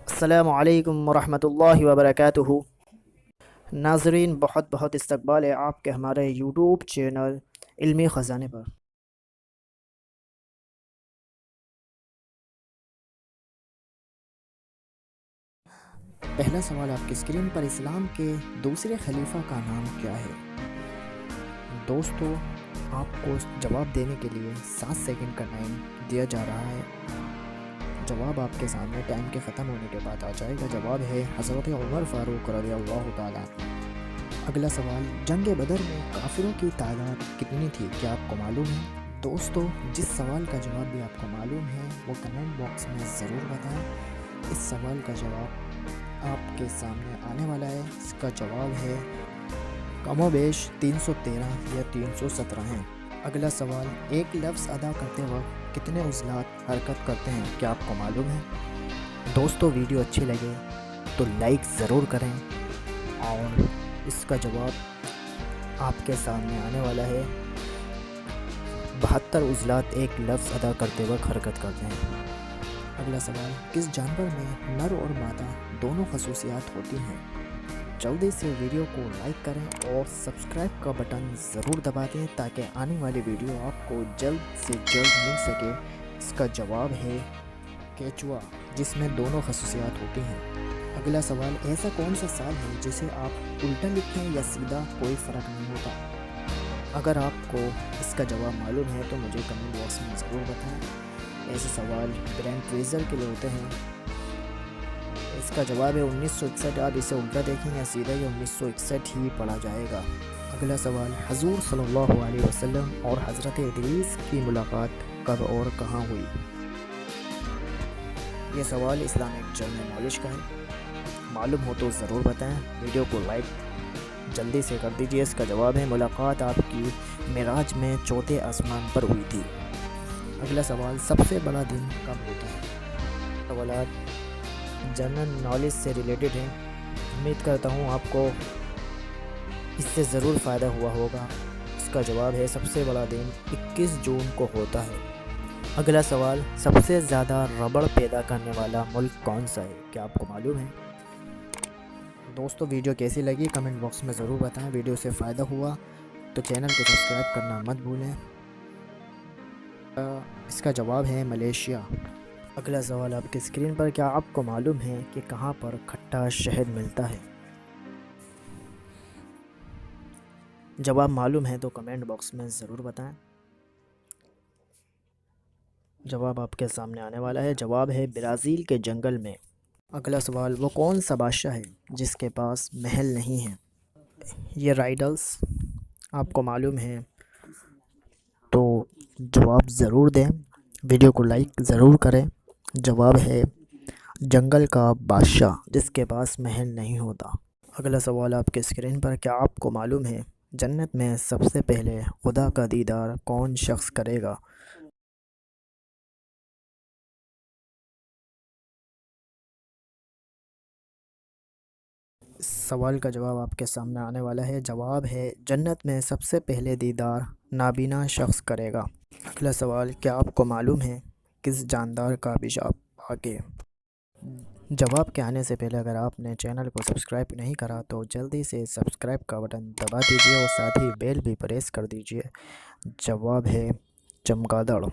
السلام علیکم ورحمۃ اللہ وبرکاتہ۔ ناظرین، بہت بہت استقبال ہے آپ کے ہمارے یوٹیوب چینل علمی خزانے پر۔ پہلا سوال آپ کی اسکرین پر، اسلام کے دوسرے خلیفہ کا نام کیا ہے؟ دوستو، آپ کو جواب دینے کے لیے 7 سیکنڈ کا ٹائم دیا جا رہا ہے۔ جواب آپ کے سامنے ٹائم کے ختم ہونے کے بعد آ جائے گا۔ جواب ہے حضرت عمر فاروق رضی اللہ تعالیٰ۔ اگلا سوال، جنگ بدر میں کافروں کی تعداد کتنی تھی؟ کیا آپ کو معلوم ہے؟ دوستو، جس سوال کا جواب بھی آپ کو معلوم ہے وہ کمنٹ باکس میں ضرور بتائیں۔ اس سوال کا جواب آپ کے سامنے آنے والا ہے۔ اس کا جواب ہے کم و بیش 313 یا 317 ہیں۔ اگلا سوال، ایک لفظ ادا کرتے وقت کتنے عضلات حرکت کرتے ہیں؟ کیا آپ کو معلوم ہے؟ دوستو، ویڈیو اچھی لگے تو لائک ضرور کریں، اور اس کا جواب آپ کے سامنے آنے والا ہے 72 عضلات ایک لفظ ادا کرتے وقت حرکت کرتے ہیں۔ اگلا سوال، کس جانور میں نر اور مادہ دونوں خصوصیات ہوتی ہیں؟ جلدی سے ویڈیو کو لائک کریں اور سبسکرائب کا بٹن ضرور دبا دیں تاکہ آنے والی ویڈیو آپ کو جلد سے جلد مل سکے۔ اس کا جواب ہے کیچوا، جس میں دونوں خصوصیات ہوتی ہیں۔ اگلا سوال، ایسا کون سا سال ہے جسے آپ الٹا لکھیں یا سیدھا کوئی فرق نہیں ہوتا؟ اگر آپ کو اس کا جواب معلوم ہے تو مجھے کمنٹ باکس میں ضرور بتائیں۔ ایسے سوال برین ٹویزر کے لیے ہوتے ہیں۔ اس کا جواب ہے 1961۔ آپ اسے الٹا دیکھیں یا سیدھا، یہ 1961 ہی پڑھا جائے گا۔ اگلا سوال، حضور صلی اللہ علیہ وسلم اور حضرت ادریس کی ملاقات کب اور کہاں ہوئی؟ یہ سوال اسلامک جنرل نالج کا ہے، معلوم ہو تو ضرور بتائیں۔ ویڈیو کو لائک جلدی سے کر دیجیے۔ اس کا جواب ہے ملاقات آپ کی معراج میں چوتھے آسمان پر ہوئی تھی۔ اگلا سوال، سب سے بڑا دن کب ہوتا ہے؟ سوالات جنرل نالج سے ریلیٹڈ ہیں، امید کرتا ہوں آپ کو اس سے ضرور فائدہ ہوا ہوگا۔ اس کا جواب ہے سب سے بڑا دن 21 جون کو ہوتا ہے۔ اگلا سوال، سب سے زیادہ ربڑ پیدا کرنے والا ملک کون سا ہے؟ کیا آپ کو معلوم ہے؟ دوستو، ویڈیو کیسی لگی کمنٹ باکس میں ضرور بتائیں۔ ویڈیو سے فائدہ ہوا تو چینل کو سبسکرائب کرنا مت بھولیں۔ اس کا جواب ہے ملیشیا۔ اگلا سوال آپ کی اسکرین پر، کیا آپ کو معلوم ہے کہ کہاں پر کھٹا شہد ملتا ہے؟ جواب معلوم ہے تو کمنٹ باکس میں ضرور بتائیں۔ جواب آپ کے سامنے آنے والا ہے۔ جواب ہے برازیل کے جنگل میں۔ اگلا سوال، وہ کون سا بادشاہ ہے جس کے پاس محل نہیں ہے؟ یہ رائڈلز آپ کو معلوم ہے تو جواب ضرور دیں، ویڈیو کو لائک ضرور کریں۔ جواب ہے جنگل کا بادشاہ جس کے پاس محل نہیں ہوتا۔ اگلا سوال آپ کے اسکرین پر، کیا آپ کو معلوم ہے جنت میں سب سے پہلے خدا کا دیدار کون شخص کرے گا؟ اس سوال کا جواب آپ کے سامنے آنے والا ہے۔ جواب ہے جنت میں سب سے پہلے دیدار نابینا شخص کرے گا۔ اگلا سوال، کیا آپ کو معلوم ہے کس جاندار کا پیشاب آگے؟ جواب کے آنے سے پہلے اگر آپ نے چینل کو سبسکرائب نہیں کرا تو جلدی سے سبسکرائب کا بٹن دبا دیجیے اور ساتھ ہی بیل بھی پریس کر دیجیے۔ جواب ہے چمگادڑ۔